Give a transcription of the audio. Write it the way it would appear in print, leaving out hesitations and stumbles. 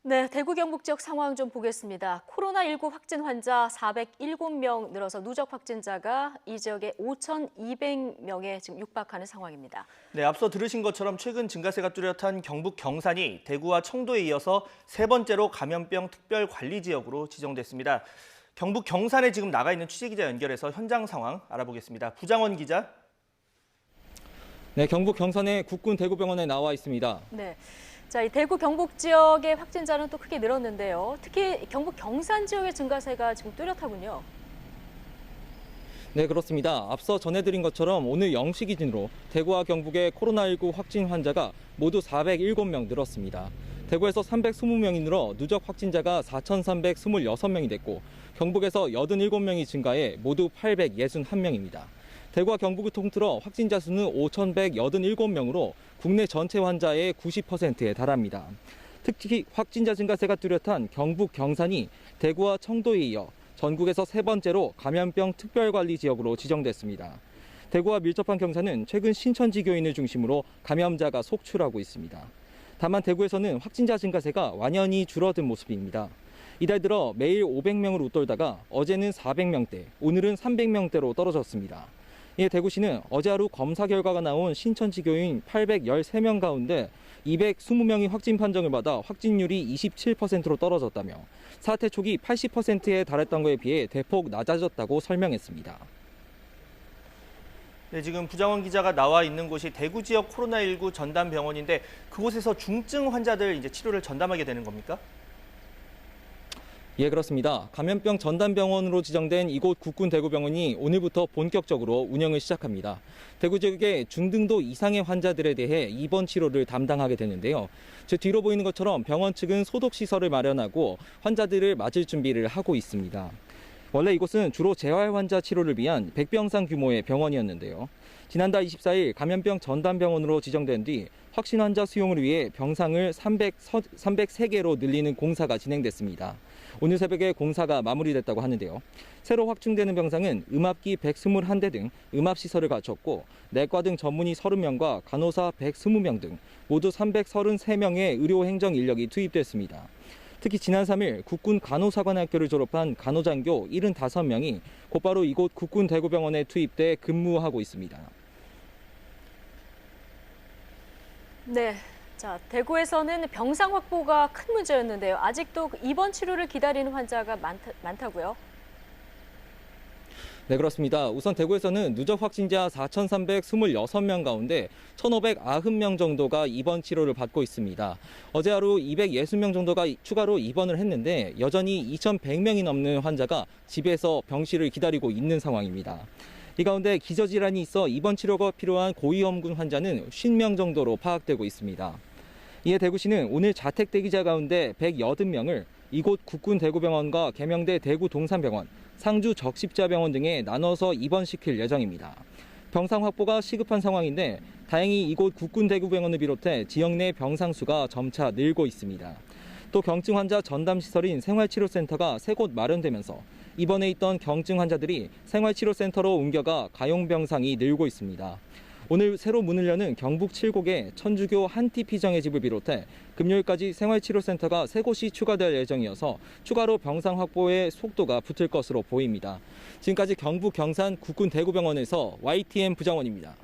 네, 대구 경북 지역 상황 좀 보겠습니다. 코로나19 확진 환자 407명 늘어서 누적 확진자가 이 지역에 5,200명에 지금 육박하는 상황입니다. 네, 앞서 들으신 것처럼 최근 증가세가 뚜렷한 경북 경산이 대구와 청도에 이어서 세 번째로 감염병 특별관리지역으로 지정됐습니다. 경북 경산에 지금 나가 있는 취재기자 연결해서 현장 상황 알아보겠습니다. 부장원 기자. 네, 경북 경산의 국군 대구병원에 나와 있습니다. 네. 자, 이 대구 경북 지역의 확진자는 또 크게 늘었는데요. 특히 경북 경산 지역의 증가세가 지금 뚜렷하군요. 네, 그렇습니다. 앞서 전해드린 것처럼 오늘 0시 기준으로 대구와 경북의 코로나19 확진 환자가 모두 407명 늘었습니다. 대구에서 320명이 늘어 누적 확진자가 4,326명이 됐고 경북에서 87명이 증가해 모두 861명입니다. 대구와 경북을 통틀어 확진자 수는 5,187명으로 국내 전체 환자의 90%에 달합니다. 특히 확진자 증가세가 뚜렷한 경북 경산이 대구와 청도에 이어 전국에서 세 번째로 감염병 특별관리 지역으로 지정됐습니다. 대구와 밀접한 경산은 최근 신천지교인을 중심으로 감염자가 속출하고 있습니다. 다만 대구에서는 확진자 증가세가 완연히 줄어든 모습입니다. 이달 들어 매일 500명을 웃돌다가 어제는 400명대, 오늘은 300명대로 떨어졌습니다. 이에 대구시는 어제 하루 검사 결과가 나온 신천지교인 813명 가운데 220명이 확진 판정을 받아 확진율이 27%로 떨어졌다며 사태 초기 80%에 달했던 것에 비해 대폭 낮아졌다고 설명했습니다. 네, 지금 부장원 기자가 나와 있는 곳이 대구 지역 코로나19 전담병원인데 그곳에서 중증 환자들 이제 치료를 전담하게 되는 겁니까? 예, 그렇습니다. 감염병 전담병원으로 지정된 이곳 국군 대구병원이 오늘부터 본격적으로 운영을 시작합니다. 대구 지역의 중등도 이상의 환자들에 대해 입원 치료를 담당하게 되는데요. 제 뒤로 보이는 것처럼 병원 측은 소독시설을 마련하고 환자들을 맞을 준비를 하고 있습니다. 원래 이곳은 주로 재활 환자 치료를 위한 100병상 규모의 병원이었는데요. 지난달 24일 감염병 전담병원으로 지정된 뒤 확진 환자 수용을 위해 병상을 303개로 늘리는 공사가 진행됐습니다. 오늘 새벽에 공사가 마무리됐다고 하는데요. 새로 확충되는 병상은 음압기 121대 등 음압시설을 갖췄고 내과 등 전문의 30명과 간호사 120명 등 모두 333명의 의료 행정 인력이 투입됐습니다. 특히 지난 3일 국군 간호사관학교를 졸업한 간호장교 75명이 곧바로 이곳 국군 대구병원에 투입돼 근무하고 있습니다. 네. 자, 대구에서는 병상 확보가 큰 문제였는데요. 아직도 입원 치료를 기다리는 환자가 많다고요? 네, 그렇습니다. 우선 대구에서는 누적 확진자 4,326명 가운데 1,590명 정도가 입원 치료를 받고 있습니다. 어제 하루 260명 정도가 추가로 입원을 했는데 여전히 2,100명이 넘는 환자가 집에서 병실을 기다리고 있는 상황입니다. 이 가운데 기저질환이 있어 입원 치료가 필요한 고위험군 환자는 50명 정도로 파악되고 있습니다. 이에 대구시는 오늘 자택 대기자 가운데 180명을 이곳 국군 대구병원과 계명대 대구동산병원, 상주 적십자병원 등에 나눠서 입원시킬 예정입니다. 병상 확보가 시급한 상황인데 다행히 이곳 국군 대구병원을 비롯해 지역 내 병상 수가 점차 늘고 있습니다. 또 경증 환자 전담시설인 생활치료센터가 세 곳 마련되면서 입원해 있던 경증 환자들이 생활치료센터로 옮겨가 가용병상이 늘고 있습니다. 오늘 새로 문을 여는 경북 7곡의 천주교 한티피정의 집을 비롯해 금요일까지 생활치료센터가 3곳이 추가될 예정이어서 추가로 병상 확보에 속도가 붙을 것으로 보입니다. 지금까지 경북 경산 국군 대구병원에서 YTN 부장원입니다.